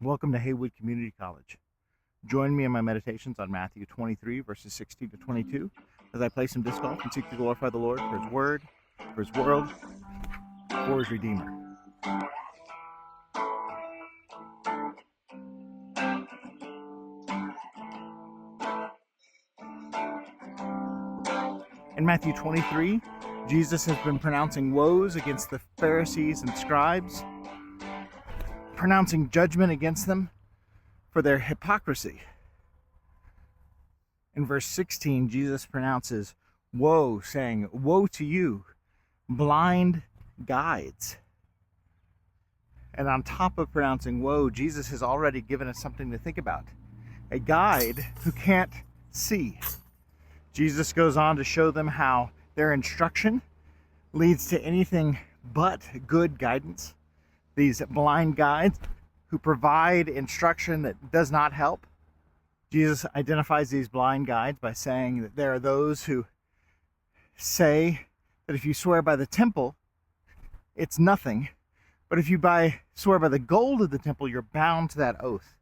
Welcome to Haywood Community College. Join me in my meditations on Matthew 23, verses 16 to 22, as I play some disc golf and seek to glorify the Lord for His Word, for His world, for His Redeemer. In Matthew 23, Jesus has been pronouncing woes against the Pharisees and scribes, pronouncing judgment against them for their hypocrisy. In verse 16, Jesus pronounces woe, saying, "Woe to you, blind guides." And on top of pronouncing woe, Jesus has already given us something to think about. A guide who can't see. Jesus goes on to show them how their instruction leads to anything but good guidance. These blind guides who provide instruction that does not help. Jesus identifies these blind guides by saying that there are those who say that if you swear by the temple, it's nothing. But if you swear by the gold of the temple, you're bound to that oath.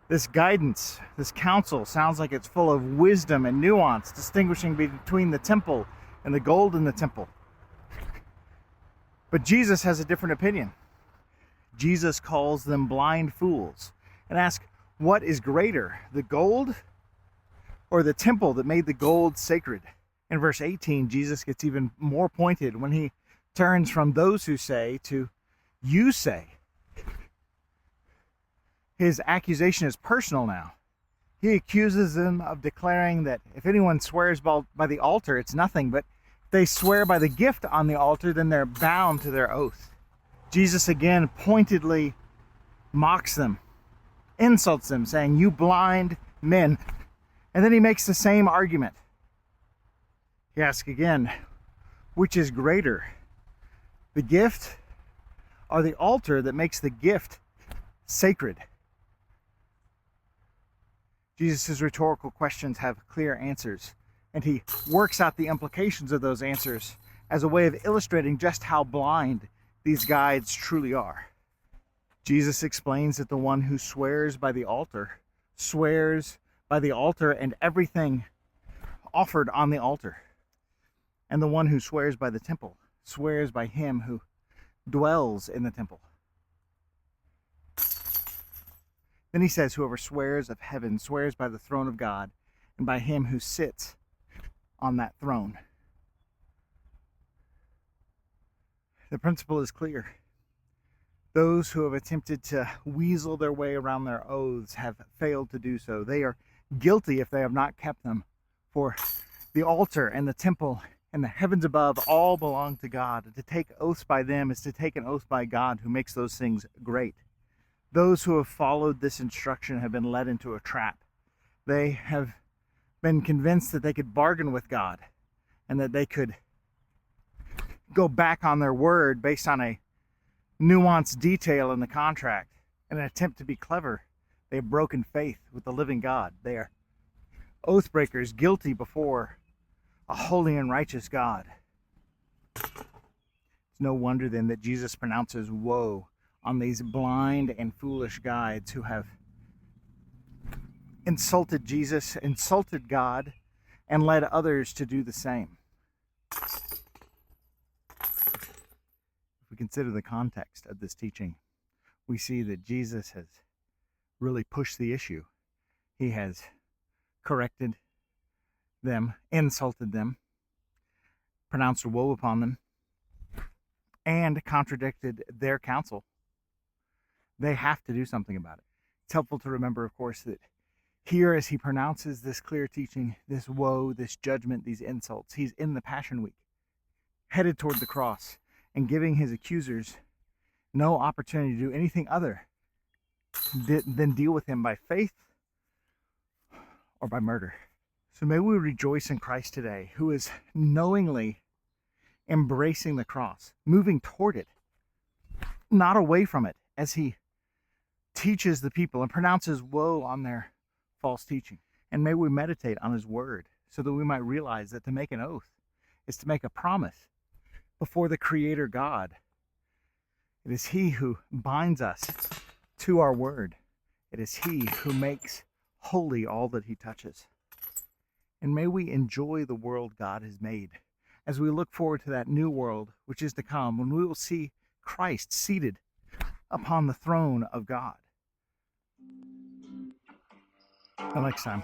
This guidance, this counsel, sounds like it's full of wisdom and nuance, distinguishing between the temple and the gold in the temple. But Jesus has a different opinion. Jesus calls them blind fools and asks, what is greater, the gold or the temple that made the gold sacred? In verse 18, Jesus gets even more pointed when he turns from those who say to you say. His accusation is personal now. He accuses them of declaring that if anyone swears by the altar, it's nothing, but if they swear by the gift on the altar, then they're bound to their oath. Jesus again pointedly mocks them, insults them, saying, "You blind men." And then he makes the same argument. He asks again, which is greater, the gift or the altar that makes the gift sacred? Jesus' rhetorical questions have clear answers, and he works out the implications of those answers as a way of illustrating just how blind these guides truly are. Jesus explains that the one who swears by the altar swears by the altar and everything offered on the altar. And the one who swears by the temple swears by him who dwells in the temple. Then he says, whoever swears of heaven swears by the throne of God and by him who sits on that throne. The principle is clear. Those who have attempted to weasel their way around their oaths have failed to do so. They are guilty if they have not kept them. For the altar and the temple and the heavens above all belong to God. To take oaths by them is to take an oath by God who makes those things great. Those who have followed this instruction have been led into a trap. They have been convinced that they could bargain with God and that they could go back on their word based on a nuanced detail in the contract. In an attempt to be clever, they have broken faith with the living God. They are oath breakers, guilty before a holy and righteous God. It's no wonder then that Jesus pronounces woe on these blind and foolish guides who have insulted Jesus, insulted God, and led others to do the same. If we consider the context of this teaching, we see that Jesus has really pushed the issue. He has corrected them, insulted them, pronounced woe upon them, and contradicted their counsel. They have to do something about it. It's helpful to remember, of course, that here as he pronounces this clear teaching, this woe, this judgment, these insults, he's in the Passion Week, headed toward the cross, and giving his accusers no opportunity to do anything other than deal with him by faith or by murder. So may we rejoice in Christ today, who is knowingly embracing the cross, moving toward it, not away from it, as he teaches the people and pronounces woe on their false teaching. And may we meditate on his word so that we might realize that to make an oath is to make a promise before the Creator God It is He who binds us to our word. It is He who makes holy all that He touches. And may we enjoy the world God has made as we look forward to that new world which is to come, when we will see Christ seated upon the throne of God. Until next time.